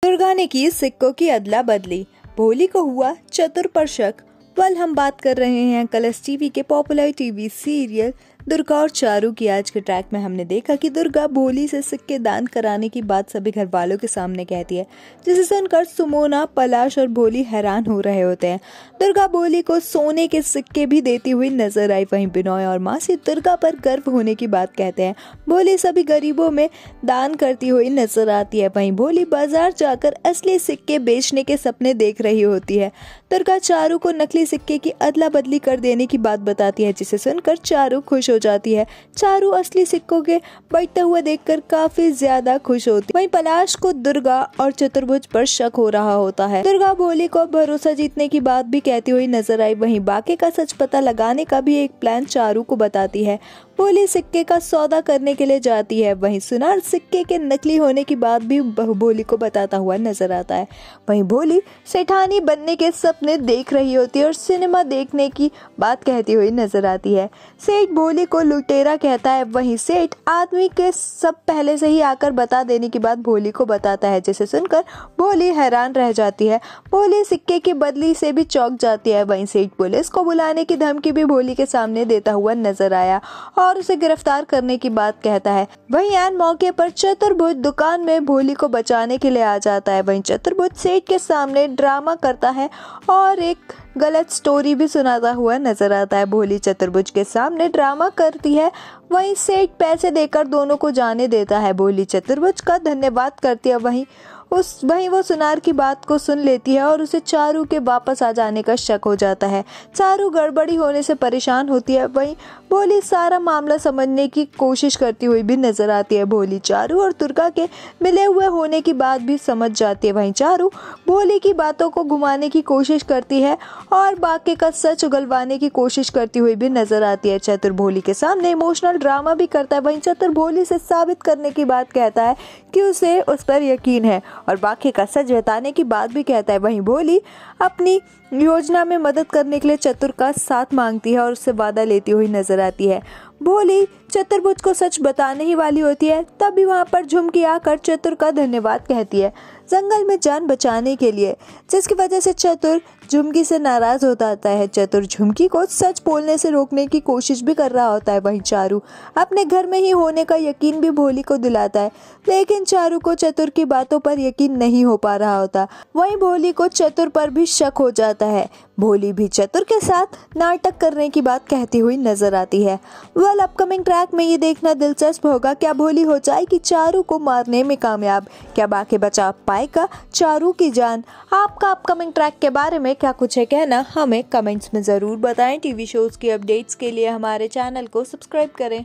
दुर्गा ने की सिक्कों की अदला बदली, भोली को हुआ चतुर पर शक। हम बात कर रहे हैं कलर्स टीवी के पॉपुलर टीवी सीरियल दुर्गा और चारू की। आज के ट्रैक में हमने देखा कि दुर्गा भोली से सिक्के दान कराने की बात सभी घर वालों के सामने कहती है, जिसे सुनकर सुमोना, पलाश और भोली हैरान हो रहे होते हैं। दुर्गा भोली को सोने के सिक्के भी देती हुई नजर आई। वहीं बिनोय और मासी दुर्गा पर गर्व होने की बात कहते हैं। भोली सभी गरीबों में दान करती हुई नजर आती है। वहीं भोली बाजार जाकर असली सिक्के बेचने के सपने देख रही होती है। दुर्गा चारू को नकली सिक्के की अदला बदली कर देने की बात बताती है, जिसे सुनकर चारू खुश हो जाती है। चारू असली सिक्कों के बढ़ते हुए देखकर काफी ज्यादा खुश होती है। वहीं पलाश को दुर्गा और चतुर्भुज पर शक हो रहा होता है। दुर्गा भोली को भरोसा जीतने की बात भी कहती हुई नजर आई। वहीं बाकी का सच पता लगाने का भी एक प्लान चारू को बताती है। भोली सिक्के का सौदा करने के लिए जाती है। वहीं सुनार सिक्के के नकली होने की बात भी भोली को बताता हुआ नजर आता है। वहीं भोली सेठानी बनने के सपने देख रही होती है और सिनेमा देखने की बात कहती हुई नजर आती है। सेठ भोली को लुटेरा कहता है। वहीं सेठ आदमी के सब पहले से ही आकर बता देने की बात भोली को बताता है, जिसे सुनकर भोली हैरान रह जाती है। भोली सिक्के की बदली से भी चौंक जाती है। वहीं सेठ पुलिस को बुलाने की धमकी भी भोली के सामने देता हुआ नजर आया और उसे गिरफ्तार करने की बात कहता है। वहीं ऐन मौके पर चतुर्भुज दुकान में भोली को बचाने के लिए आ जाता है। वहीं चतुर्भुज सेठ के सामने ड्रामा करता है और एक गलत स्टोरी भी सुनाता हुआ नजर आता है। भोली चतुर्भुज के सामने ड्रामा करती है। वहीं सेठ पैसे देकर दोनों को जाने देता है। भोली चतुर्भुज का धन्यवाद करती है। वहीं वो सुनार की बात को सुन लेती है और उसे चारू के वापस आ जाने का शक हो जाता है। चारू गड़बड़ी होने से परेशान होती है। वहीं भोली सारा मामला समझने की कोशिश करती हुई भी नजर आती है। भोली चारू और दुर्गा के मिले हुए होने की बात भी समझ जाती है। वहीं चारू भोली की बातों को घुमाने की कोशिश करती है और बाकी का सच उगलवाने की कोशिश करती हुई भी नजर आती है। चतुर भोली के सामने इमोशनल ड्रामा भी करता है। वहीं चतुर भोली से साबित करने की बात कहता है कि उसे उस पर यकीन है और बाकी का सच बताने की बात भी कहता है। वहीं भोली अपनी योजना में मदद करने के लिए चतुर का साथ मांगती है और उससे वादा लेती हुई नजर आती है। भोली चतुर्भुज को सच बताने ही वाली होती है, तभी वहां पर झुमकी आकर चतुर का धन्यवाद कहती है जंगल में जान बचाने के लिए, जिसकी वजह से चतुर झुमकी से नाराज हो जाता है। चतुर झुमकी को सच बोलने से रोकने की कोशिश भी कर रहा होता है। वहीं चारू अपने घर में ही होने का यकीन भी भोली को दिलाता है, लेकिन चारू को चतुर की बातों पर यकीन नहीं हो पा रहा होता। वहीं भोली को चतुर पर भी शक हो जाता है। भोली भी चतुर के साथ नाटक करने की बात कहती हुई नजर आती है। अपकमिंग ट्रैक में ये देखना दिलचस्प होगा, क्या भोली हो जाएगी चारू को मारने में कामयाब, क्या बाकी बचा पाएगा चारू की जान। आपका अपकमिंग ट्रैक के बारे में क्या कुछ है कहना, हमें कमेंट्स में जरूर बताएं। टीवी शोज की अपडेट्स के लिए हमारे चैनल को सब्सक्राइब करें।